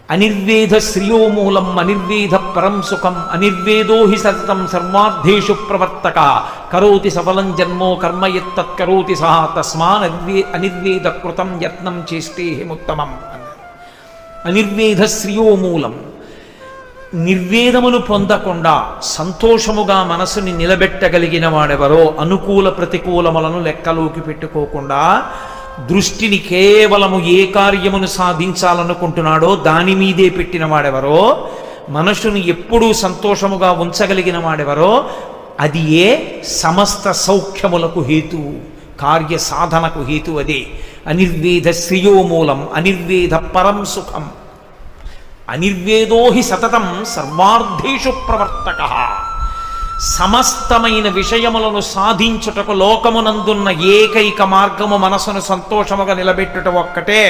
అనిర్వేద శ్రియో మూలం అనిర్వేద పరం సుఖం అనిర్వేదో హి సతతం సర్వార్థేషు ప్రవర్తక కరోతి సఫలం జన్మో కర్మ యత్తత్కరోతి సహా తస్మాన్ అనిర్వేద కృతం యత్నం చేస్తే హిముత్తమం అన్నారు. అనిర్వేద శ్రియో మూలం, నిర్వేదములు పొందకుండా సంతోషముగా మనసుని నిలబెట్టగలిగిన వాడెవరో, అనుకూల ప్రతికూలములను లెక్కలోకి పెట్టుకోకుండా దృష్టిని కేవలము ఏ కార్యమును సాధించాలనుకుంటున్నాడో దాని మీదే పెట్టిన వాడెవరో, మనసుని ఎప్పుడూ సంతోషముగా ఉంచగలిగిన వాడెవరో, అది ఏ సమస్త సౌఖ్యములకు హేతువు, కార్య సాధనకు హేతు అదే. అనిర్వేద శ్రియో మూలం అనిర్వేద పరం సుఖం అనిర్వేదో హి సతతం సర్వార్థేషు ప్రవర్తక. సమస్తమైన విషయములను సాధించుటకు లోకమునందున్న ఏకైక మార్గము మనసును సంతోషముగా నిలబెట్టుట ఒక్కటే.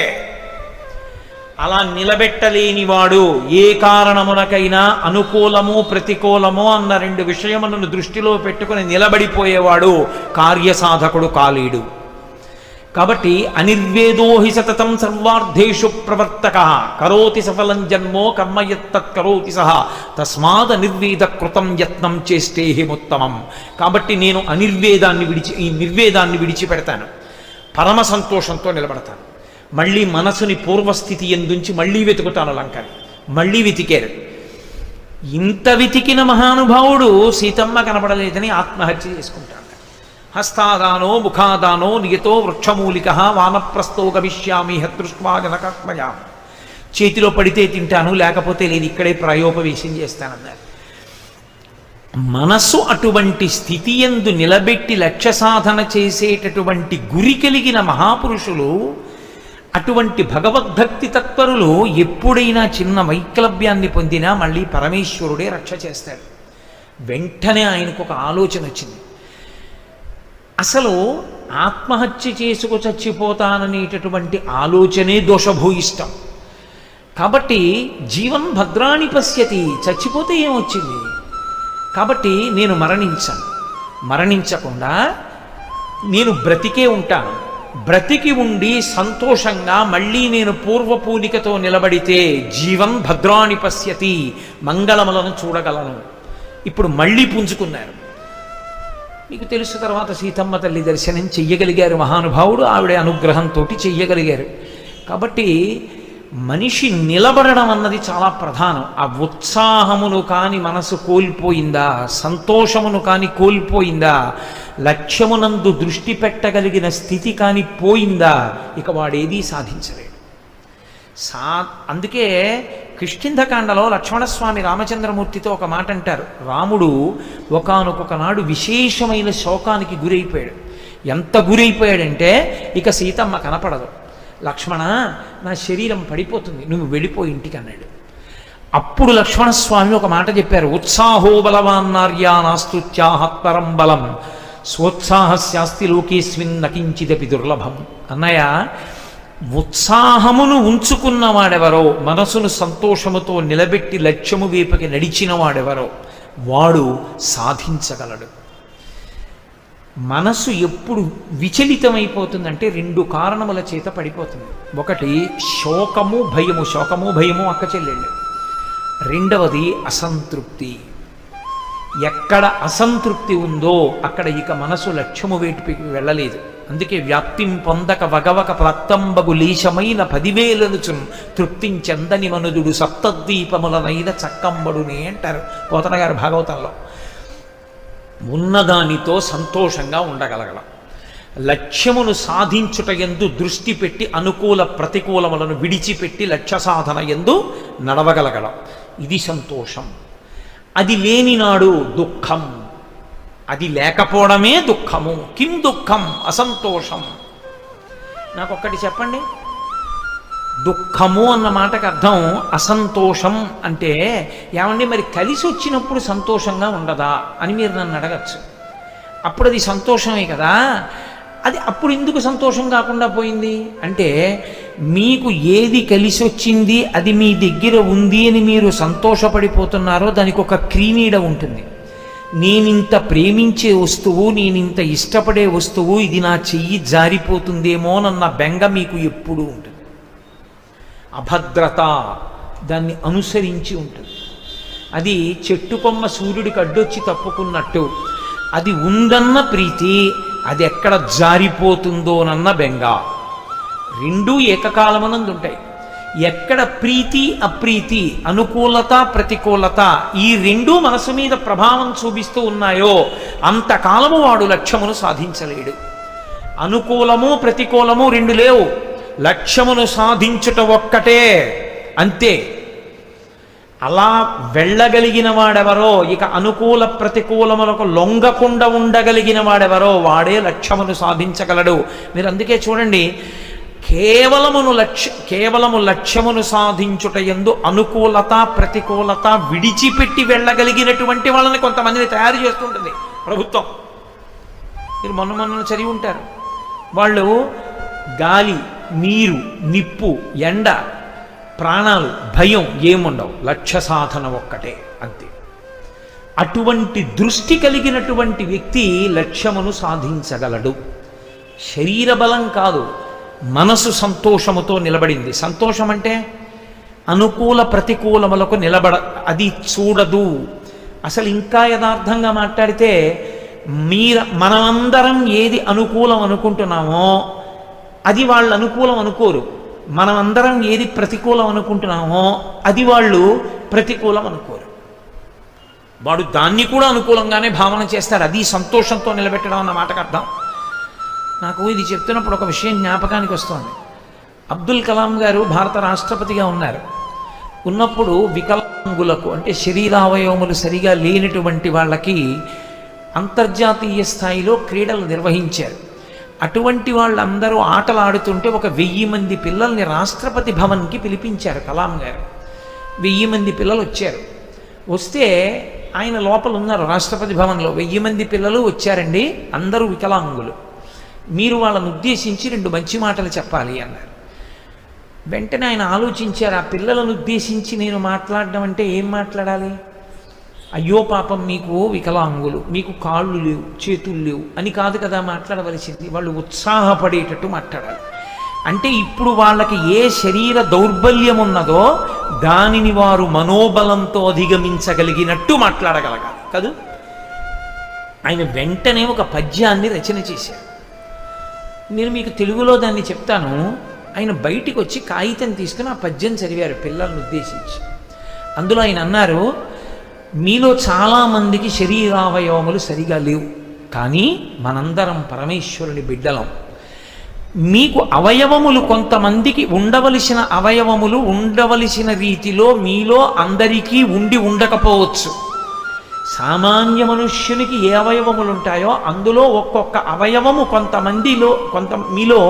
అలా నిలబెట్టలేనివాడు ఏ కారణమునకైనా అనుకూలము ప్రతికూలము అన్న రెండు విషయములను దృష్టిలో పెట్టుకుని నిలబడిపోయేవాడు కార్యసాధకుడు కాలేడు. కాబట్టి అనిర్వేదో హి సతతం సర్వార్థేషు ప్రవర్తక కరోతి సఫలం జన్మో కర్మ యత్తత్కరోతి సహ తస్మాద్ అనిర్వేద కృతం యత్నం చేస్తే హిముత్తమం. కాబట్టి నేను ఈ నిర్వేదాన్ని విడిచిపెడతాను, పరమ సంతోషంతో నిలబడతాను. మళ్ళీ మనసుని పూర్వస్థితి ఎందుంచి మళ్ళీ వెతుకుతాను లంకని. మళ్ళీ వెతికారు. ఇంత వెతికిన మహానుభావుడు సీతమ్మ కనపడలేదని ఆత్మహత్య చేసుకుంటాడు. హస్తాదానో ముఖాదానో నియతో వృక్షమూలిక వానప్రస్థో గమిష్యామి హతృష్వా జనకాత్మయా. చేతిలో పడితే తింటాను, లేకపోతే లేదు, ఇక్కడే ప్రాయోపవేశం చేస్తానన్నారు. మనస్సు అటువంటి స్థితి యందు నిలబెట్టి లక్ష్య సాధన చేసేటటువంటి గురి కలిగిన మహాపురుషులు, అటువంటి భగవద్భక్తి తత్పరులు ఎప్పుడైనా చిన్న వైక్లభ్యాన్ని పొందినా మళ్ళీ పరమేశ్వరుడే రక్ష చేస్తాడు. వెంటనే ఆయనకు ఒక ఆలోచన వచ్చింది. అసలు ఆత్మహత్య చేసుకు చచ్చిపోతాననేటటువంటి ఆలోచనే దోషభూయిష్టం. కాబట్టి జీవన్ భద్రాణి పశ్యతి, చచ్చిపోతే ఏమొచ్చింది? కాబట్టి నేను మరణించకుండా నేను బ్రతికే ఉంటాను. బ్రతికి ఉండి సంతోషంగా మళ్ళీ నేను పూర్వపూనికతో నిలబడితే జీవన్ భద్రాణి పశ్యతి, మంగళములను చూడగలను. ఇప్పుడు మళ్ళీ పుంజుకున్నారు. మీకు తెలుసు, తర్వాత సీతమ్మ తల్లి దర్శనం చెయ్యగలిగారు మహానుభావుడు. ఆవిడ అనుగ్రహంతో చెయ్యగలిగారు. కాబట్టి మనిషి నిలబడడం అన్నది చాలా ప్రధానం. ఆ ఉత్సాహమును కాని మనసు కోల్పోయిందా, సంతోషమును కాని కోల్పోయిందా, లక్ష్యమునందు దృష్టి పెట్టగలిగిన స్థితి కాని పోయిందా, ఇక వాడేదీ సాధించలేడు. అందుకే కిష్కింధకాండలో లక్ష్మణస్వామి రామచంద్రమూర్తితో ఒక మాట అంటారు. రాముడు ఒకానొక నాడు విశేషమైన శోకానికి గురైపోయాడు. ఎంత గురైపోయాడంటే ఇక సీతమ్మ కనపడదు. లక్ష్మణ, నా శరీరం పడిపోతుంది, నువ్వు వెళ్ళిపోయి ఇంటికి అన్నాడు. అప్పుడు లక్ష్మణస్వామి ఒక మాట చెప్పారు. ఉత్సాహో బలవాన్నార్యా నాస్తుత్యాహత్పరం బలం స్వోత్సాహస్యాస్తి లోకేస్మిన్ నకించిదపి దుర్లభం. అన్నయ్య, ఉత్సాహమును ఉంచుకున్నవాడెవరో, మనసును సంతోషముతో నిలబెట్టి లక్ష్యము వైపుకి నడిచిన వాడెవరో వాడు సాధించగలడు. మనసు ఎప్పుడు విచలితమైపోతుందంటే రెండు కారణముల చేత పడిపోతుంది. ఒకటి శోకము భయము. శోకము భయము అక్క చెల్లెళ్ళు. రెండవది అసంతృప్తి. ఎక్కడ అసంతృప్తి ఉందో అక్కడ ఇక మనసు లక్ష్యము వైపుకి వెళ్ళలేదు. అందుకే వ్యాప్తిం పొందక వగవక ప్రాప్తంబగు లేశమైన 10,000 తృప్తించెందని మనుదుడు సప్తద్వీపములనైన చక్కంబడునే అంటారు పోతన గారు భాగవతంలో. ఉన్నదానితో సంతోషంగా ఉండగలగలం. లక్ష్యమును సాధించుట యందు దృష్టి పెట్టి అనుకూల ప్రతికూలములను విడిచిపెట్టి లక్ష్య సాధన యందు నడవగలగలం. ఇది సంతోషం. అది లేనినాడు దుఃఖం. అది లేకపోవడమే దుఃఖము. కిం దుఃఖం? అసంతోషం. నాకొక్కటి చెప్పండి, దుఃఖము అన్న మాటకు అర్థం అసంతోషం అంటే ఏమండి మరి కలిసి వచ్చినప్పుడు సంతోషంగా ఉండదా అని మీరు నన్ను అడగచ్చు. అప్పుడు అది సంతోషమే కదా, అది అప్పుడు ఎందుకు సంతోషం కాకుండా పోయింది అంటే, మీకు ఏది కలిసి వచ్చింది అది మీ దగ్గర ఉంది అని మీరు సంతోషపడిపోతున్నారో దానికి ఒక క్రీనీడ ఉంటుంది. నేనింత ప్రేమించే వస్తువు, నేనింత ఇష్టపడే వస్తువు, ఇది నా చెయ్యి జారిపోతుందేమోనన్న బెంగ మీకు ఎప్పుడూ ఉంటుంది. అభద్రత, దాన్ని అనుసరించి ఉంటుంది. అది చెట్టు కొమ్మ సూర్యుడికి అడ్డొచ్చి తప్పుకున్నట్టు అది ఉందన్న ప్రీతి, అది ఎక్కడ జారిపోతుందోనన్న బెంగ. రెండూ ఏకకాలమనందు ఉంటాయి. ఎక్కడ ప్రీతి అప్రీతి, అనుకూలత ప్రతికూలత, ఈ రెండూ మనసు మీద ప్రభావం చూపిస్తూ ఉన్నాయో అంతకాలము వాడు లక్ష్యమును సాధించలేడు. అనుకూలము ప్రతికూలము రెండు లేవు, లక్ష్యమును సాధించుట ఒక్కటే, అంతే. అలా వెళ్ళగలిగిన వాడెవరో, ఇక అనుకూల ప్రతికూలములకు లొంగకుండా ఉండగలిగిన వాడెవరో వాడే లక్ష్యమును సాధించగలడు. మీరు అందుకే చూడండి, కేవలము లక్ష్యమును సాధించుట యందు అనుకూలత ప్రతికూలత విడిచిపెట్టి వెళ్ళగలిగినటువంటి వాళ్ళని కొంతమందిని తయారు చేస్తుంటుంది ప్రభుత్వం. మీరు మొన్న చదివి ఉంటారు. వాళ్ళు గాలి, నీరు, నిప్పు, ఎండ, ప్రాణాలు, భయం ఏముండవు, లక్ష్య సాధన ఒక్కటే, అంతే. అటువంటి దృష్టి కలిగినటువంటి వ్యక్తి లక్ష్యమును సాధించగలడు. శరీర బలం కాదు, మనసు సంతోషముతో నిలబడింది. సంతోషం అంటే అనుకూల ప్రతికూలములకు అది చూడదు. అసలు ఇంకా యథార్థంగా మాట్లాడితే మనమందరం ఏది అనుకూలం అనుకుంటున్నామో అది వాళ్ళు అనుకూలం అనుకోరు. మనమందరం ఏది ప్రతికూలం అనుకుంటున్నామో అది వాళ్ళు ప్రతికూలం అనుకోరు. వాడు దాన్ని కూడా అనుకూలంగానే భావన చేస్తాడు. అది సంతోషంతో నిలబెట్టడం అన్న మాటకు అర్థం. నాకు ఇది చెప్తున్నప్పుడు ఒక విషయం జ్ఞాపకానికి వస్తుంది. అబ్దుల్ కలాం గారు భారత రాష్ట్రపతిగా ఉన్నారు. ఉన్నప్పుడు వికలాంగులకు, అంటే శరీరావయవములు సరిగా లేనటువంటి వాళ్ళకి అంతర్జాతీయ స్థాయిలో క్రీడలు నిర్వహించారు. అటువంటి వాళ్ళందరూ ఆటలు ఆడుతుంటే ఒక 1000 మంది పిల్లల్ని రాష్ట్రపతి భవన్కి పిలిపించారు కలాం గారు. 1000 మంది పిల్లలు వచ్చారు. వస్తే ఆయన లోపల ఉన్నారు రాష్ట్రపతి భవన్లో. 1000 మంది పిల్లలు వచ్చారండి, అందరూ వికలాంగులు. మీరు వాళ్ళని ఉద్దేశించి 2 మంచి మాటలు చెప్పాలి అన్నారు. వెంటనే ఆయన ఆలోచించారు, ఆ పిల్లలను ఉద్దేశించి నేను మాట్లాడడం అంటే ఏం మాట్లాడాలి? అయ్యో పాపం మీకు వికలాంగులు, మీకు కాళ్ళు లేవు, చేతులు లేవు అని కాదు కదా మాట్లాడవలసింది. వాళ్ళు ఉత్సాహపడేటట్టు మాట్లాడాలి. అంటే ఇప్పుడు వాళ్ళకి ఏ శరీర దౌర్బల్యం ఉన్నదో దానిని వారు మనోబలంతో అధిగమించగలిగినట్టు మాట్లాడగలగాలి కాదు. ఆయన వెంటనే ఒక పద్యాన్ని రచన చేశారు. నేను మీకు తెలుగులో దాన్ని చెప్తాను. ఆయన బయటికి వచ్చి కాగితం తీసుకుని ఆ పద్యం చదివారు పిల్లలను ఉద్దేశించి. అందులో ఆయన అన్నారు, మీలో చాలామందికి శరీరావయవములు సరిగా లేవు, కానీ మనందరం పరమేశ్వరుని బిడ్డలం. మీకు అవయవములు, కొంతమందికి ఉండవలసిన అవయవములు ఉండవలసిన రీతిలో మీలో అందరికీ ఉండకపోవచ్చు. సామాన్య మనుష్యునికి ఏ అవయవములు ఉంటాయో అందులో ఒక్కొక్క అవయవము మీలో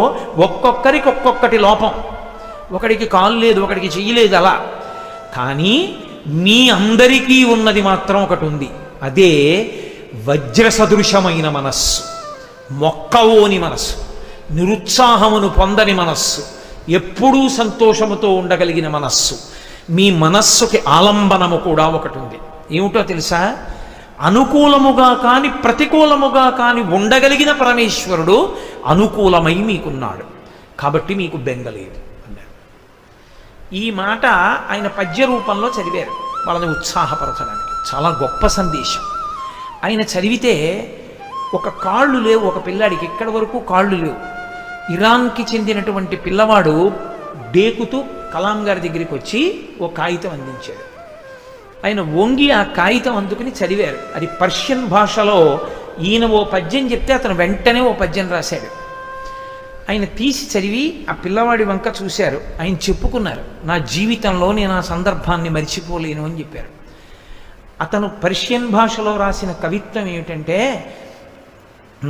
ఒక్కొక్కరికి ఒక్కొక్కటి లోపం. ఒకడికి కాలు లేదు, ఒకడికి చెయ్యి లేదు, అలా. కానీ మీ అందరికీ ఉన్నది మాత్రం ఒకటి ఉంది. అదే వజ్ర సదృశమైన మనస్సు, మొక్కవోని మనస్సు, నిరుత్సాహమును పొందని మనస్సు, ఎప్పుడూ సంతోషముతో ఉండగలిగిన మనస్సు. మీ మనస్సుకి ఆలంబనము కూడా ఒకటి ఉంది. ఏమిటో తెలుసా? అనుకూలముగా కాని ప్రతికూలముగా కాని ఉండగలిగిన పరమేశ్వరుడు అనుకూలమై మీకున్నాడు, కాబట్టి మీకు బెంగలేదు అన్నారు. ఈ మాట ఆయన పద్య రూపంలో చదివారు వాళ్ళని ఉత్సాహపరచడానికి. చాలా గొప్ప సందేశం. ఆయన చదివితే ఒక కాళ్ళు లేవు ఒక పిల్లాడికి, ఇక్కడి వరకు కాళ్ళు లేవు. ఇరాన్కి చెందినటువంటి పిల్లవాడు డేకుతూ కలాం గారి దగ్గరికి వచ్చి ఓ కాగితం అందించాడు. ఆయన వంగి ఆ కాగితం అందుకుని చదివారు. అది పర్షియన్ భాషలో. ఈయన ఓ పద్యం చెప్తే అతను వెంటనే ఓ పద్యం రాశాడు. ఆయన తీసి చదివి ఆ పిల్లవాడి వంక చూశారు. ఆయన చెప్పుకున్నారు, నా జీవితంలో నేను ఆ సందర్భాన్ని మరిచిపోలేను అని చెప్పారు. అతను పర్షియన్ భాషలో రాసిన కవిత్వం ఏమిటంటే,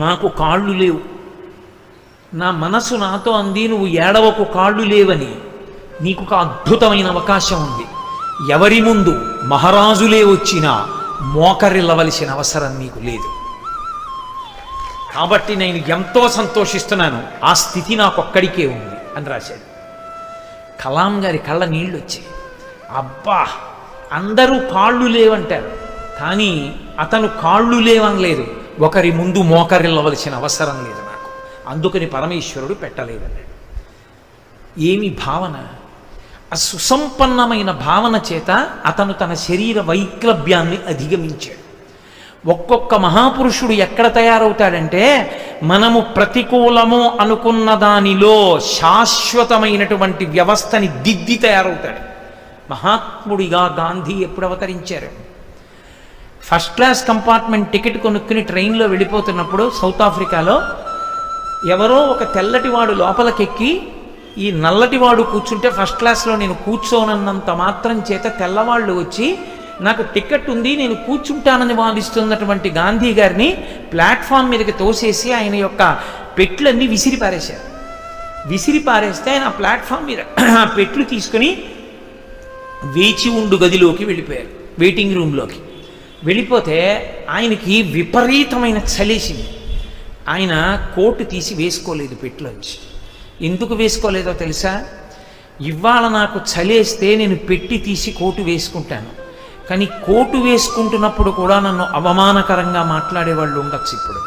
నాకు కాళ్ళు లేవు, నా మనసు నాతో అంది, నువ్వు ఏడవకు కాళ్ళు లేవని, నీకు ఒక అద్భుతమైన అవకాశం ఉంది. ఎవరి ముందు మహారాజులే వచ్చినా మోకరిల్లవలసిన అవసరం నీకు లేదు, కాబట్టి నేను ఎంతో సంతోషిస్తున్నాను, ఆ స్థితి నాకొక్కడికే ఉంది అని రాశాడు. కలాం గారి కళ్ళ నీళ్ళు వచ్చాయి. అబ్బా, అందరూ కాళ్ళు లేవంటారు, కానీ అతను కాళ్ళు లేవనలేదు, ఒకరి ముందు మోకరిల్లవలసిన అవసరం లేదు నాకు, అందుకని పరమేశ్వరుడు పెట్టలేదన్నాడు. ఏమి భావన! ఆ సుసంపన్నమైన భావన చేత అతను తన శరీర వైక్లభ్యాన్ని అధిగమించాడు. ఒక్కొక్క మహాపురుషుడు ఎక్కడ తయారవుతాడంటే, మనము ప్రతికూలము అనుకున్న దానిలో శాశ్వతమైనటువంటి వ్యవస్థని దిద్ది తయారవుతాడు. మహాత్ముడిగా గాంధీ ఎప్పుడు అవతరించారు? ఫస్ట్ క్లాస్ కంపార్ట్మెంట్ టికెట్ కొనుక్కుని ట్రైన్లో వెళ్ళిపోతున్నప్పుడు సౌత్ ఆఫ్రికాలో ఎవరో ఒక తెల్లటివాడు లోపలికెక్కి, ఈ నల్లటివాడు కూర్చుంటే ఫస్ట్ క్లాస్లో నేను కూర్చోనన్నంత మాత్రం చేత తెల్లవాళ్ళు వచ్చి నాకు టికెట్ ఉంది, నేను కూర్చుంటానని వాదిస్తున్నటువంటి గాంధీ గారిని ప్లాట్ఫామ్ మీదకి తోసేసి ఆయన యొక్క పెట్లన్నీ విసిరిపారేశారు. విసిరిపారేస్తే ఆయన ఆ ప్లాట్ఫామ్ మీద పెట్లు తీసుకుని వేచి ఉండు గదిలోకి వెళ్ళిపోయారు, వెయిటింగ్ రూమ్లోకి వెళ్ళిపోతే ఆయనకి విపరీతమైన చలేసింది. ఆయన కోటు తీసి వేసుకోలేదు పెట్లోంచి. ఎందుకు వేసుకోలేదో తెలుసా? ఇవాళ నాకు చలేస్తే నేను పెట్టి తీసి కోటు వేసుకుంటాను, కానీ కోటు వేసుకుంటున్నప్పుడు కూడా నన్ను అవమానకరంగా మాట్లాడేవాళ్ళు ఉండొచ్చు. ఇప్పుడు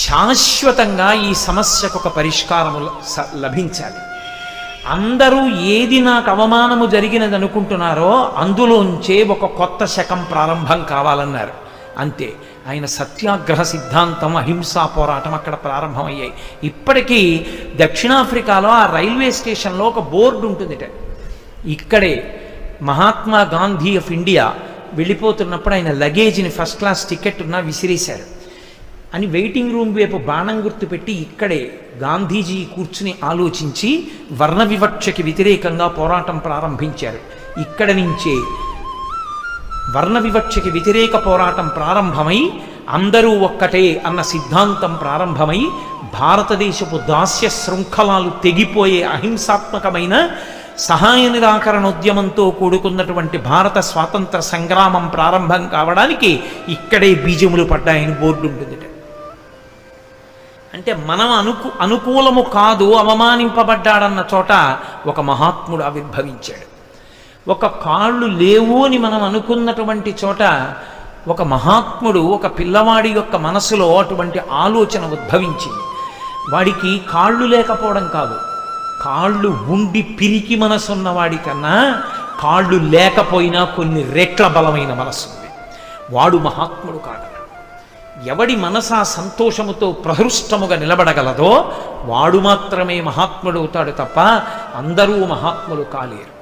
శాశ్వతంగా ఈ సమస్యకు ఒక పరిష్కారము లభించాలి. అందరూ ఏది నాకు అవమానము జరిగినది అనుకుంటున్నారో అందులోంచే ఒక కొత్త శకం ప్రారంభం కావాలన్నారు. అంతే, ఆయన సత్యాగ్రహ సిద్ధాంతం, అహింసా పోరాటం అక్కడ ప్రారంభమయ్యాయి. ఇప్పటికీ దక్షిణాఫ్రికాలో ఆ రైల్వే స్టేషన్లో ఒక బోర్డు ఉంటుందిట. ఇక్కడే మహాత్మా గాంధీ ఆఫ్ ఇండియా వెళ్ళిపోతున్నప్పుడు ఆయన లగేజ్ని ఫస్ట్ క్లాస్ టికెట్ ఉన్నా విసిరేశారు అని వెయిటింగ్ రూమ్ వైపు బాణం గుర్తు పెట్టి ఇక్కడే గాంధీజీ కూర్చుని ఆలోచించి వర్ణ వివక్షకి వ్యతిరేకంగా పోరాటం ప్రారంభించారు. ఇక్కడ నుంచే వర్ణ వివక్షకి వ్యతిరేక పోరాటం ప్రారంభమై అందరూ ఒక్కటే అన్న సిద్ధాంతం ప్రారంభమై భారతదేశపు దాస్య శృంఖలాలు తెగిపోయే అహింసాత్మకమైన సహాయ నిరాకరణోద్యమంతో కూడుకున్నటువంటి భారత స్వాతంత్ర సంగ్రామం ప్రారంభం కావడానికి ఇక్కడే బీజములు పడ్డాయని బోర్డు ఉంటుంది. అంటే మనం అనుకూలము కాదు, అవమానింపబడ్డాడన్న చోట ఒక మహాత్ముడు ఆవిర్భవించాడు. ఒక కాళ్ళు లేవు అని మనం అనుకున్నటువంటి చోట ఒక మహాత్ముడు, ఒక పిల్లవాడి యొక్క మనసులో అటువంటి ఆలోచన ఉద్భవించింది. వాడికి కాళ్ళు లేకపోవడం కాదు, కాళ్ళు ఉండి పిరికి మనసున్నవాడి కన్నా కాళ్ళు లేకపోయినా కొన్ని రెట్ల బలమైన మనసు ఉంది. వాడు మహాత్ముడు కాగలడు. ఎవడి మనసా సంతోషముతో ప్రహృష్టముగా నిలబడగలదో వాడు మాత్రమే మహాత్ముడు అవుతాడు తప్ప అందరూ మహాత్ములు కాలేరు.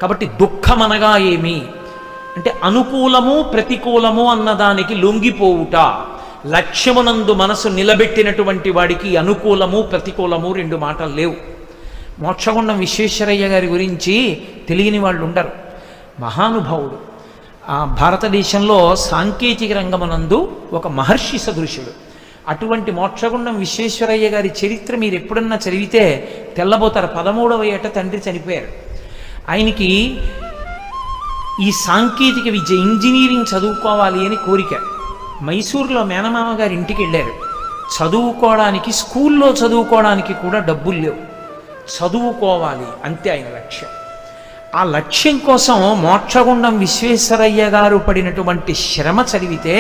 కాబట్టి దుఃఖమనగా ఏమి అంటే అనుకూలము ప్రతికూలము అన్నదానికి లొంగిపోవుట. లక్ష్యమునందు మనసు నిలబెట్టినటువంటి వాడికి అనుకూలము ప్రతికూలము రెండు మాటలు లేవు. మోక్షగుండం విశ్వేశ్వరయ్య గారి గురించి తెలియని వాళ్ళు ఉండరు. మహానుభావుడు. భారతదేశంలో సాంకేతిక రంగమునందు ఒక మహర్షి సదృశుడు. అటువంటి మోక్షగుండం విశ్వేశ్వరయ్య గారి చరిత్ర మీరు ఎప్పుడన్నా చదివితే తెల్లబోతారు. 13వ ఏట తండ్రి చనిపోయారు. ఆయనకి ఈ సాంకేతిక విద్య, ఇంజనీరింగ్ చదువుకోవాలి అని కోరిక. మైసూరులో మేనమామ గారి ఇంటికి వెళ్ళారు. చదువుకోవడానికి, స్కూల్లో చదువుకోవడానికి కూడా డబ్బులు లేవు. చదువుకోవాలి అంతే ఆయన లక్ష్యం. ఆ లక్ష్యం కోసం మోక్షగుండం విశ్వేశ్వరయ్య గారు పడినటువంటి శ్రమ చదివితే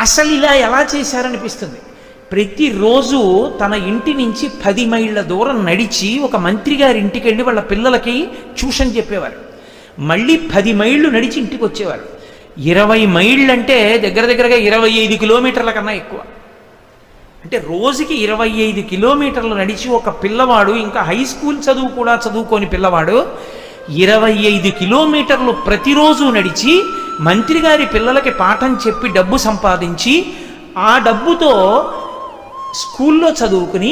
అసలు ఇలా ఎలా చేశారనిపిస్తుంది. ప్రతిరోజు తన ఇంటి నుంచి 10 మైళ్ళ దూరం నడిచి ఒక మంత్రి గారి ఇంటికి వెళ్ళి వాళ్ళ పిల్లలకి ట్యూషన్ చెప్పేవారు. మళ్ళీ 10 మైళ్ళు నడిచి ఇంటికి వచ్చేవారు. 20 మైళ్ళంటే దగ్గరగా 25 కిలోమీటర్ల కన్నా ఎక్కువ. అంటే రోజుకి 25 కిలోమీటర్లు నడిచి ఒక పిల్లవాడు, ఇంకా హై స్కూల్ చదువు కూడా చదువుకోని పిల్లవాడు 25 కిలోమీటర్లు ప్రతిరోజు నడిచి మంత్రి గారి పిల్లలకి పాఠం చెప్పి డబ్బు సంపాదించి ఆ డబ్బుతో స్కూల్లో చదువుకుని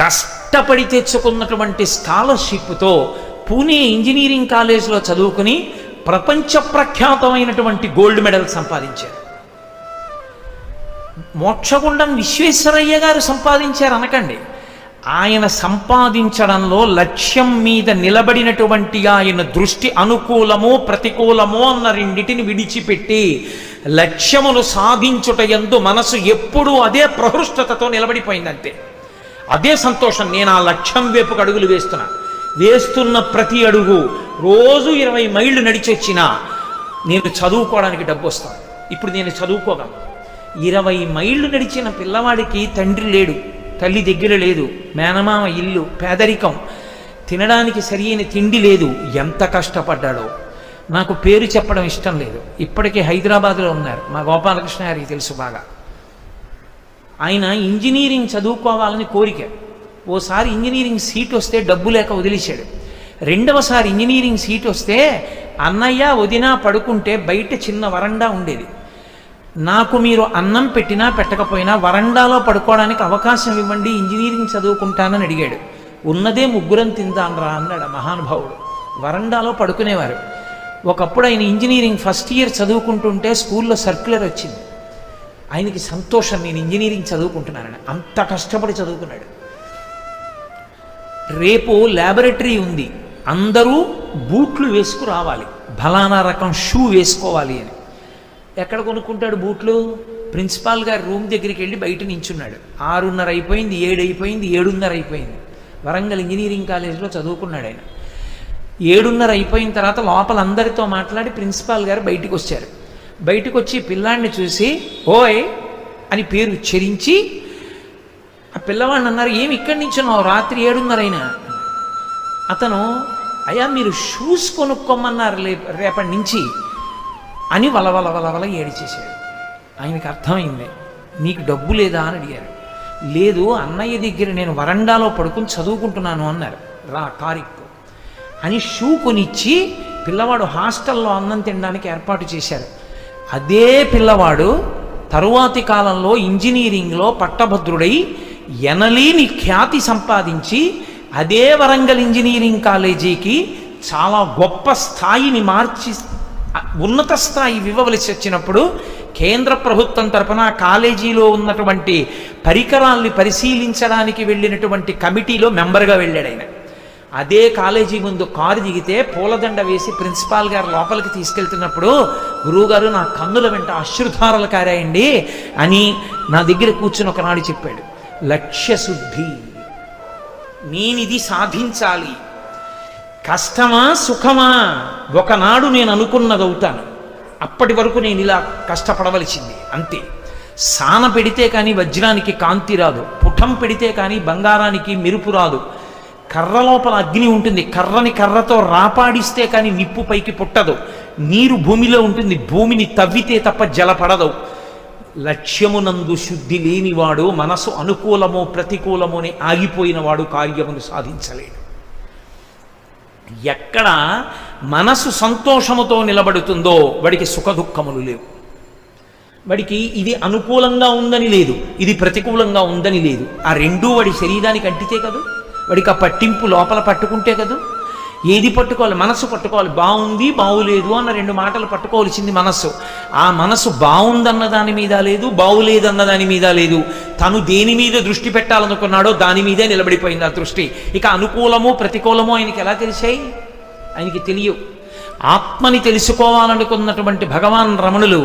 కష్టపడి తెచ్చుకున్నటువంటి స్కాలర్షిప్తో పూణే ఇంజనీరింగ్ కాలేజ్లో చదువుకుని ప్రపంచ ప్రఖ్యాతమైనటువంటి గోల్డ్ మెడల్ సంపాదించారు. మోక్షగుండం విశ్వేశ్వరయ్య గారు సంపాదించారు అనకండి. ఆయన సంపాదించడంలో లక్ష్యం మీద నిలబడినటువంటి ఆయన దృష్టి అనుకూలమో ప్రతికూలమో అన్న రెండిటిని విడిచిపెట్టి లక్ష్యమును సాధించుట యందు మనసు ఎప్పుడూ అదే ప్రహృష్టతతో నిలబడిపోయింది. అంతే, అదే సంతోషం. నేను ఆ లక్ష్యం వైపుకు అడుగులు వేస్తున్న ప్రతి అడుగు రోజు 20 మైళ్ళు నడిచి వచ్చినా నేను చదువుకోవడానికి డబ్బు వస్తాను. ఇప్పుడు నేను చదువుకోగలను. 20 మైళ్ళు నడిచిన పిల్లవాడికి తండ్రి లేడు, తల్లి దగ్గర లేదు, మేనమామ ఇల్లు, పేదరికం. తినడానికి సరి అయిన తిండి లేదు. ఎంత కష్టపడ్డాడో. నాకు పేరు చెప్పడం ఇష్టం లేదు. ఇప్పటికే హైదరాబాద్లో ఉన్నారు, మా గోపాలకృష్ణ గారికి తెలుసు బాగా. ఆయన ఇంజనీరింగ్ చదువుకోవాలని కోరిక. ఓసారి ఇంజనీరింగ్ సీట్ వస్తే డబ్బు లేక వదిలేశాడు. రెండవసారి ఇంజనీరింగ్ సీట్ వస్తే అన్నయ్య వదిన పడుకుంటే బయట చిన్న వరండా ఉండేది. నాకు మీరు అన్నం పెట్టినా పెట్టకపోయినా వరండాలో పడుకోవడానికి అవకాశం ఇవ్వండి, ఇంజనీరింగ్ చదువుకుంటానని అడిగాడు. ఉన్నదే ముగ్గురం తిందాన్రా అన్నాడు మహానుభావుడు. వరండాలో పడుకునేవారు. ఒకప్పుడు ఆయన ఇంజనీరింగ్ ఫస్ట్ ఇయర్ చదువుకుంటుంటే స్కూల్లో సర్క్యులర్ వచ్చింది. ఆయనకి సంతోషం, నేను ఇంజనీరింగ్ చదువుకుంటున్నానని. అంత కష్టపడి చదువుకున్నాడు. రేపు ల్యాబొరేటరీ ఉంది, అందరూ బూట్లు వేసుకు రావాలి, ఫలానా రకం షూ వేసుకోవాలి అని. ఎక్కడ కొనుక్కుంటాడు బూట్లు? ప్రిన్సిపాల్ గారి రూమ్ దగ్గరికి వెళ్ళి బయట నించున్నాడు. 6:30 అయిపోయింది, 7 అయిపోయింది, 7:30 అయిపోయింది. వరంగల్ ఇంజనీరింగ్ కాలేజీలో చదువుకున్నాడు ఆయన. 7:30 అయిపోయిన తర్వాత లోపల అందరితో మాట్లాడి ప్రిన్సిపాల్ గారు బయటికి వచ్చారు. బయటకు వచ్చి పిల్లాడిని చూసి ఓయ్ అని పేరు ఉచ్చరించి ఆ పిల్లవాడిని అన్నారు, ఏమి ఇక్కడి నుంచున్నావు రాత్రి 7:30 అయినా? అతను, అయ్యా మీరు షూస్ కొనుక్కోమన్నారు రేపటి నుంచి అని వలవల ఏడిచేశాడు. ఆయనకి అర్థమైంది. నీకు డబ్బు లేదా అని అడిగారు. లేదు, అన్నయ్య దగ్గర నేను వరండాలో పడుకుని చదువుకుంటున్నాను అన్నారు. రా కారిక్కు అని షూ కొనిచ్చి పిల్లవాడు హాస్టల్లో అన్నం తినడానికి ఏర్పాటు చేశారు. అదే పిల్లవాడు తరువాతి కాలంలో ఇంజనీరింగ్లో పట్టభద్రుడై ఎనలేని ఖ్యాతి సంపాదించి అదే వరంగల్ ఇంజనీరింగ్ కాలేజీకి చాలా గొప్ప స్థాయిని మార్చి ఉన్నత స్థాయి ఇవ్వవలసి వచ్చినప్పుడు కేంద్ర ప్రభుత్వం తరపున కాలేజీలో ఉన్నటువంటి పరికరాల్ని పరిశీలించడానికి వెళ్ళినటువంటి కమిటీలో మెంబర్గా వెళ్ళాడు ఆయన. అదే కాలేజీ ముందు కారు దిగితే పూలదండ వేసి ప్రిన్సిపాల్ గారు లోపలికి తీసుకెళ్తున్నప్పుడు, గురువుగారు నా కన్నుల వెంట అశ్రుధారలు కారాయండి అని నా దగ్గర కూర్చుని ఒకనాడు చెప్పాడు. లక్ష్యశుద్ధి, నేనిది సాధించాలి. కష్టమా సుఖమా ఒకనాడు నేను అనుకున్నది అవుతాను, అప్పటి వరకు నేను ఇలా కష్టపడవలసింది అంతే. సాన పెడితే కానీ వజ్రానికి కాంతి రాదు, పుటం పెడితే కానీ బంగారానికి మెరుపు రాదు. కర్ర లోపల అగ్ని ఉంటుంది, కర్రని కర్రతో రాపాడిస్తే కానీ నిప్పు పైకి పుట్టదు. నీరు భూమిలో ఉంటుంది, భూమిని తవ్వితే తప్ప జలపడదు. లక్ష్యమునందు శుద్ధి లేనివాడు మనసు అనుకూలమో ప్రతికూలమో అని ఆగిపోయినవాడు కార్యమును సాధించలేడు. ఎక్కడ మనసు సంతోషముతో నిలబడుతుందో వాడికి సుఖదుఖములు లేవు. వాడికి ఇది అనుకూలంగా ఉందని లేదు, ఇది ప్రతికూలంగా ఉందని లేదు. ఆ రెండూ వాడి శరీరానికి అంటితే కదా, వాడికి ఆ పట్టింపు లోపల పట్టుకుంటే కదా. ఏది పట్టుకోవాలి? మనసు పట్టుకోవాలి. బాగుంది బాగులేదు అన్న 2 మాటలు పట్టుకోవాల్సింది మనస్సు. ఆ మనసు బాగుందన్న దాని మీద లేదు, బాగులేదన్న దాని మీద లేదు. తను దేని మీద దృష్టి పెట్టాలనుకున్నాడో దాని మీదే నిలబడిపోయింది ఆ దృష్టి. ఇక అనుకూలము ప్రతికూలము ఆయనకి ఎలా తెలిసాయి? ఆయనకి తెలియవు. ఆత్మని తెలుసుకోవాలనుకున్నటువంటి భగవాన్ రమణులు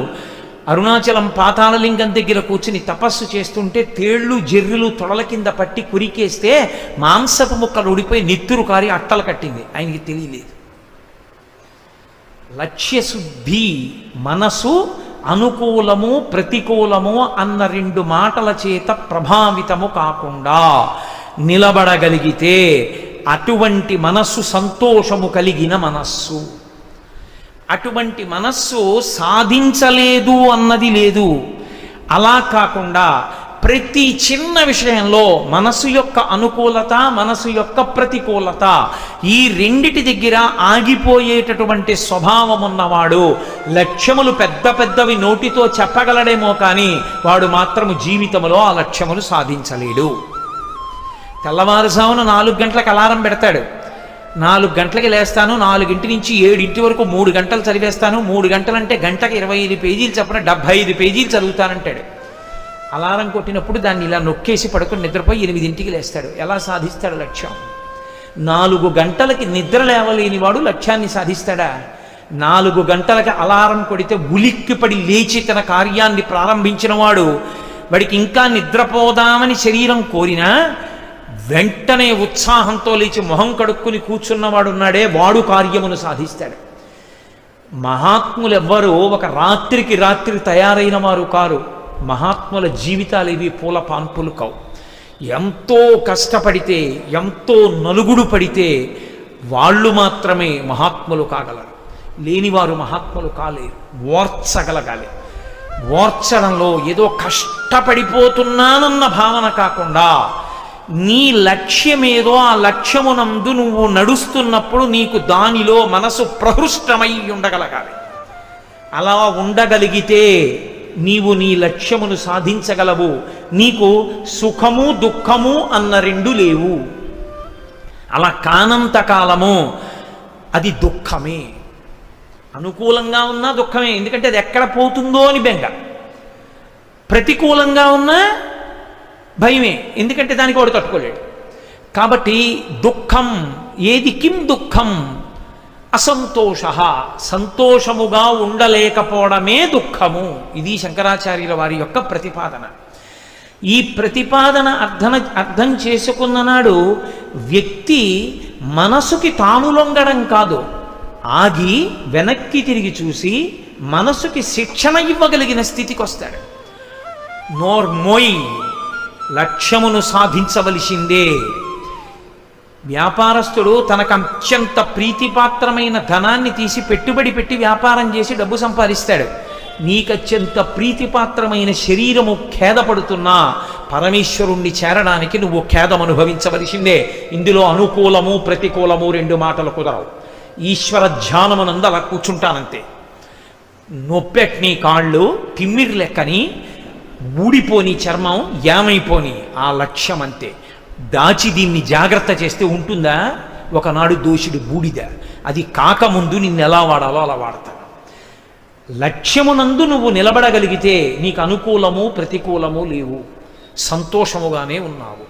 అరుణాచలం పాతాళలింగం దగ్గర కూర్చుని తపస్సు చేస్తుంటే తేళ్లు జెర్రులు తొడల కింద పట్టి కురికేస్తే మాంసపు ముక్కలు ఉడిపోయి నెత్తురు కారి అట్టలు కట్టింది. ఆయనకి తెలియలేదు. లక్ష్యశుద్ధి, మనసు అనుకూలము ప్రతికూలము అన్న 2 మాటల చేత ప్రభావితము కాకుండా నిలబడగలిగితే అటువంటి మనస్సు సంతోషము కలిగిన మనస్సు. అటువంటి మనస్సు సాధించలేదు అన్నది లేదు. అలా కాకుండా ప్రతి చిన్న విషయంలో మనసు యొక్క అనుకూలత, మనసు యొక్క ప్రతికూలత, ఈ రెండిటి దగ్గర ఆగిపోయేటటువంటి స్వభావం ఉన్నవాడు లక్ష్యములు పెద్ద పెద్దవి నోటితో చెప్పగలడేమో కానీ వాడు మాత్రము జీవితంలో ఆ లక్ష్యములు సాధించలేడు. తెల్లవారుజామున 4 గంటలకు అలారం పెడతాడు. 4 గంటలకి లేస్తాను, 4 నుంచి 7 వరకు 3 గంటలు చదివేస్తాను. 3 గంటలంటే గంటకి 25 పేజీలు చెప్పిన 75 పేజీలు చదువుతానంటాడు. అలారం కొట్టినప్పుడు దాన్ని ఇలా నొక్కేసి పడుకుని నిద్రపోయి 8 లేస్తాడు. ఎలా సాధిస్తాడు లక్ష్యం? 4 గంటలకి నిద్ర లేవలేని వాడు లక్ష్యాన్ని సాధిస్తాడా? 4 గంటలకి అలారం కొడితే ఉలిక్కిపడి లేచి తన కార్యాన్ని ప్రారంభించిన వాడు, వాడికి ఇంకా నిద్రపోదామని శరీరం కోరినా వెంటనే ఉత్సాహంతో లేచి మొహం కడుక్కుని కూర్చున్నవాడున్నాడే, వాడు కార్యమును సాధిస్తాడు. మహాత్ములు ఎవ్వరూ ఒక రాత్రికి రాత్రి తయారైన వారు కారు. మహాత్ముల జీవితాలు ఇవి పూల పాన్పులు కావు. ఎంతో కష్టపడితే, ఎంతో నలుగుడు పడితే వాళ్ళు మాత్రమే మహాత్ములు కాగలరు. లేనివారు మహాత్ములు కాలేరు. ఓర్చగలగాలి. ఓర్చడంలో ఏదో కష్టపడిపోతున్నానన్న భావన కాకుండా నీ లక్ష్యమేదో ఆ లక్ష్యమునందు నువ్వు నడుస్తున్నప్పుడు నీకు దానిలో మనసు ప్రహృష్టమై ఉండగలగాలి. అలా ఉండగలిగితే నీవు నీ లక్ష్యమును సాధించగలవు. నీకు సుఖము దుఃఖము అన్న రెండు లేవు. అలా కానంత కాలము అది దుఃఖమే. అనుకూలంగా ఉన్నా దుఃఖమే, ఎందుకంటే అది ఎక్కడ పోతుందో అని బెంగ. ప్రతికూలంగా ఉన్నా భయమే, ఎందుకంటే దానికి వాడు తట్టుకోలేడు. కాబట్టి దుఃఖం ఏది? కిం దుఃఖం? అసంతోష. సంతోషముగా ఉండలేకపోవడమే దుఃఖము. ఇది శంకరాచార్యుల వారి యొక్క ప్రతిపాదన. ఈ ప్రతిపాదన అర్థం చేసుకున్న నాడు వ్యక్తి మనసుకి తాను లొంగడం కాదు, ఆగి వెనక్కి తిరిగి చూసి మనసుకి శిక్షణ ఇవ్వగలిగిన స్థితికి వస్తాడు. నోర్మోయ్, లక్ష్యమును సాధించవలసిందే. వ్యాపారస్తుడు తనకు అత్యంత ప్రీతిపాత్రమైన ధనాన్ని తీసి పెట్టుబడి పెట్టి వ్యాపారం చేసి డబ్బు సంపాదిస్తాడు. నీకత్యంత ప్రీతిపాత్రమైన శరీరము ఖేదపడుతున్నా పరమేశ్వరుణ్ణి చేరడానికి నువ్వు ఖేదం అనుభవించవలసిందే. ఇందులో అనుకూలము ప్రతికూలము రెండు మాటలు కుదరవు. ఈశ్వర ధ్యానమునందు అలా కూర్చుంటానంతే. నొప్పెట్ని కాళ్ళు, తిమ్మిరి లెక్కని, ఊడిపోని చర్మం, ఏమైపోని ఆ లక్ష్యం అంతే. దాచి దీన్ని జాగ్రత్త చేస్తే ఉంటుందా? ఒకనాడు దోషుడు బూడిద. అది కాకముందు నిన్ను ఎలా వాడాలో అలా వాడతాను. లక్ష్యమునందు నువ్వు నిలబడగలిగితే నీకు అనుకూలము ప్రతికూలము లేవు, సంతోషముగానే ఉన్నావు.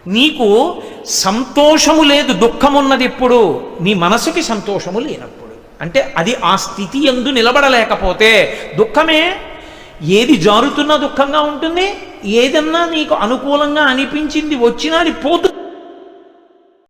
నీకు సంతోషము లేదు, దుఃఖమున్నది ఎప్పుడు? నీ మనసుకి సంతోషము లేనప్పుడు. అంటే అది ఆ స్థితి యందు నిలబడలేకపోతే దుఃఖమే. ఏది జారుతున్నా దుఃఖంగా ఉంటుంది, ఏదన్నా నీకు అనుకూలంగా అనిపించింది వచ్చినా అది పోతు